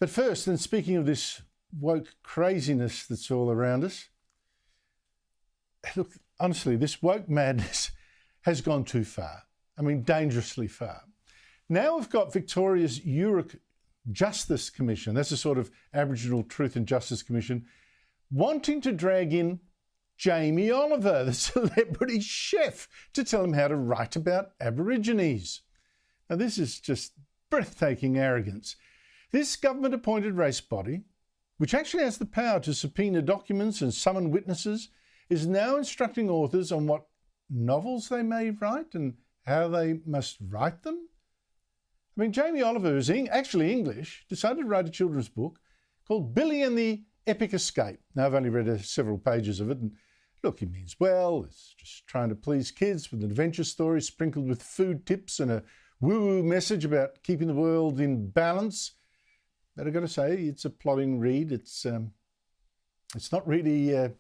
But first, and speaking of this woke craziness that's all around us, look, honestly, this woke madness has gone too far. I mean, dangerously far. Now we've got Victoria's Yoorrook Justice Commission, that's a sort of Aboriginal Truth and Justice Commission, wanting to drag in Jamie Oliver, the celebrity chef, to tell him how to write about Aborigines. Now, this is just breathtaking arrogance. This government-appointed race body, which actually has the power to subpoena documents and summon witnesses, is now instructing authors on what novels they may write and how they must write them. I mean, Jamie Oliver, who's actually English, decided to write a children's book called Billy and the Epic Escape. Now, I've only read several pages of it, and look, he means well. It's just trying to please kids with an adventure story sprinkled with food tips and a woo-woo message about keeping the world in balance. But I've got to say, it's a plodding read. It's not really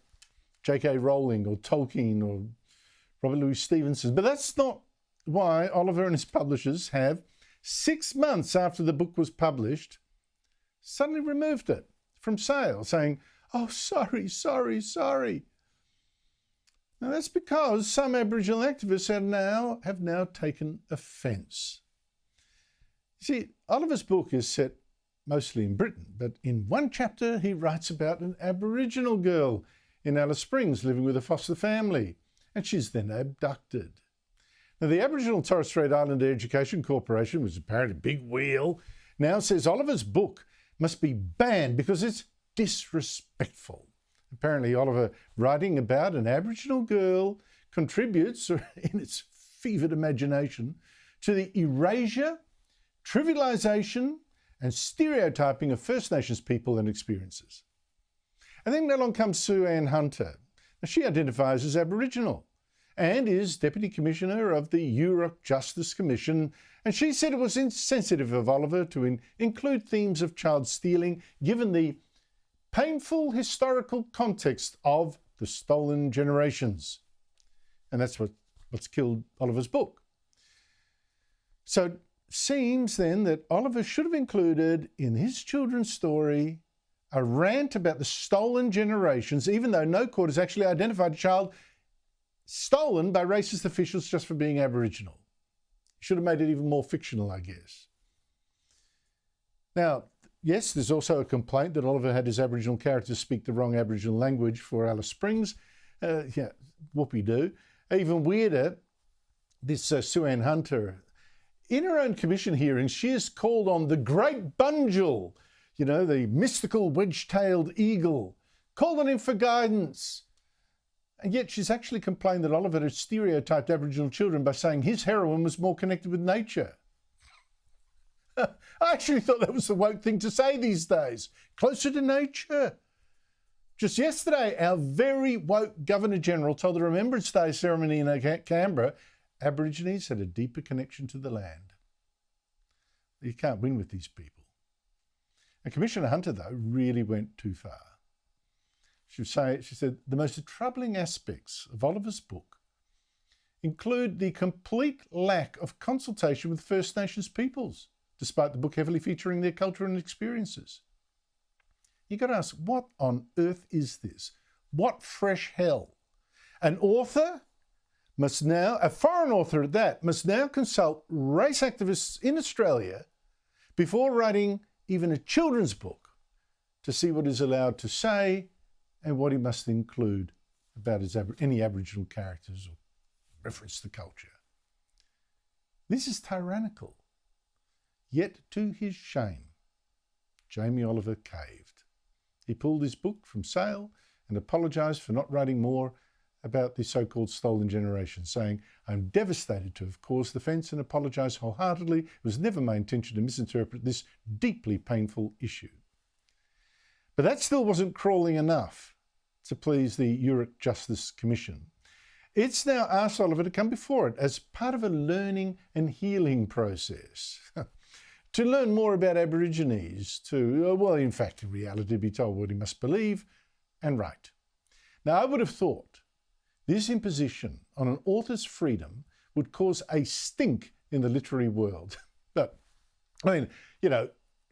J.K. Rowling or Tolkien or Robert Louis Stevenson. But that's not why Oliver and his publishers have, 6 months after the book was published, suddenly removed it from sale, saying, "Oh, sorry. Now, that's because some Aboriginal activists have now taken offence. You see, Oliver's book is set mostly in Britain, but in one chapter he writes about an Aboriginal girl in Alice Springs living with a foster family, and she's then abducted. Now, the Aboriginal and Torres Strait Islander Education Corporation, which is apparently a big wheel, now says Oliver's book must be banned because it's disrespectful. Apparently, Oliver writing about an Aboriginal girl contributes, in its fevered imagination, to the erasure, trivialisation and stereotyping of First Nations people and experiences. And then along comes Sue Ann Hunter. Now, she identifies as Aboriginal and is Deputy Commissioner of the Yoorrook Justice Commission, and she said it was insensitive of Oliver to include themes of child stealing given the painful historical context of the stolen generations. And that's what's killed Oliver's book. So it seems then that Oliver should have included in his children's story a rant about the stolen generations, even though no court has actually identified a child stolen by racist officials just for being Aboriginal. Should have made it even more fictional, I guess. Now, yes, there's also a complaint that Oliver had his Aboriginal characters speak the wrong Aboriginal language for Alice Springs. Whoopie-doo. Even weirder, this Sue Ann Hunter, in her own commission hearings, she is called on the Great Bunjil, the mystical wedge-tailed eagle, called on him for guidance. And yet she's actually complained that Oliver had stereotyped Aboriginal children by saying his heroine was more connected with nature. I actually thought that was the woke thing to say these days. Closer to nature. Just yesterday, our very woke Governor-General told the Remembrance Day ceremony in Canberra, Aborigines had a deeper connection to the land. You can't win with these people. And Commissioner Hunter, though, really went too far. She said, the most troubling aspects of Oliver's book include the complete lack of consultation with First Nations peoples, despite the book heavily featuring their culture and experiences. You've got to ask, what on earth is this? What fresh hell? An author must now, a foreign author at that, must now consult race activists in Australia before writing even a children's book to see what he's allowed to say and what he must include about any Aboriginal characters or reference to culture. This is tyrannical. Yet to his shame, Jamie Oliver caved. He pulled his book from sale and apologised for not writing more about the so-called stolen generation, saying, "I'm devastated to have caused offence and apologise wholeheartedly. It was never my intention to misinterpret this deeply painful issue." But that still wasn't crawling enough to please the Yoorrook Justice Commission. It's now asked Oliver to come before it as part of a learning and healing process. To learn more about Aborigines, in fact, in reality, be told what he must believe and write. Now, I would have thought this imposition on an author's freedom would cause a stink in the literary world. But,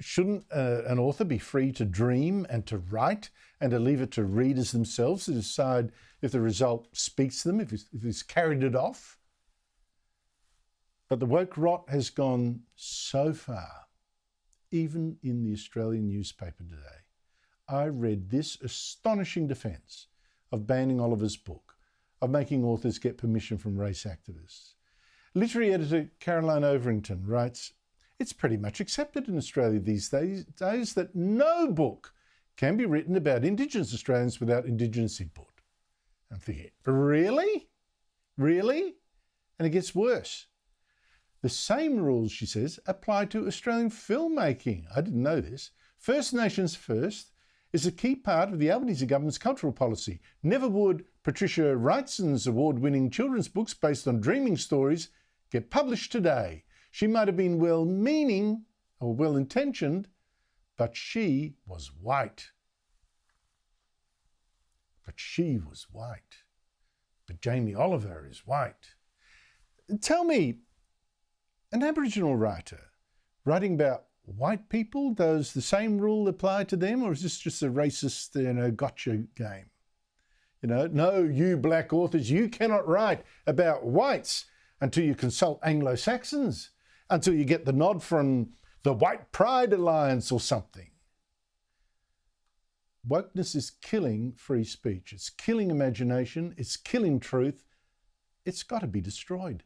Shouldn't an author be free to dream and to write and to leave it to readers themselves to decide if the result speaks to them, if it's carried it off? But the woke rot has gone so far, even in the Australian newspaper today. I read this astonishing defence of banning Oliver's book, of making authors get permission from race activists. Literary editor Caroline Overington writes, "It's pretty much accepted in Australia these days that no book can be written about Indigenous Australians without Indigenous input." I'm thinking, really? Really? And it gets worse. The same rules, she says, apply to Australian filmmaking. I didn't know this. First Nations First is a key part of the Albanese government's cultural policy. Never would Patricia Wrightson's award-winning children's books based on dreaming stories get published today. She might have been well-meaning or well-intentioned, but she was white. But she was white. But Jamie Oliver is white. Tell me, an Aboriginal writer writing about white people, does the same rule apply to them, or is this just a racist, gotcha game? No, you black authors, you cannot write about whites until you consult Anglo-Saxons, until you get the nod from the White Pride Alliance or something. Wokeness is killing free speech. It's killing imagination. It's killing truth. It's got to be destroyed.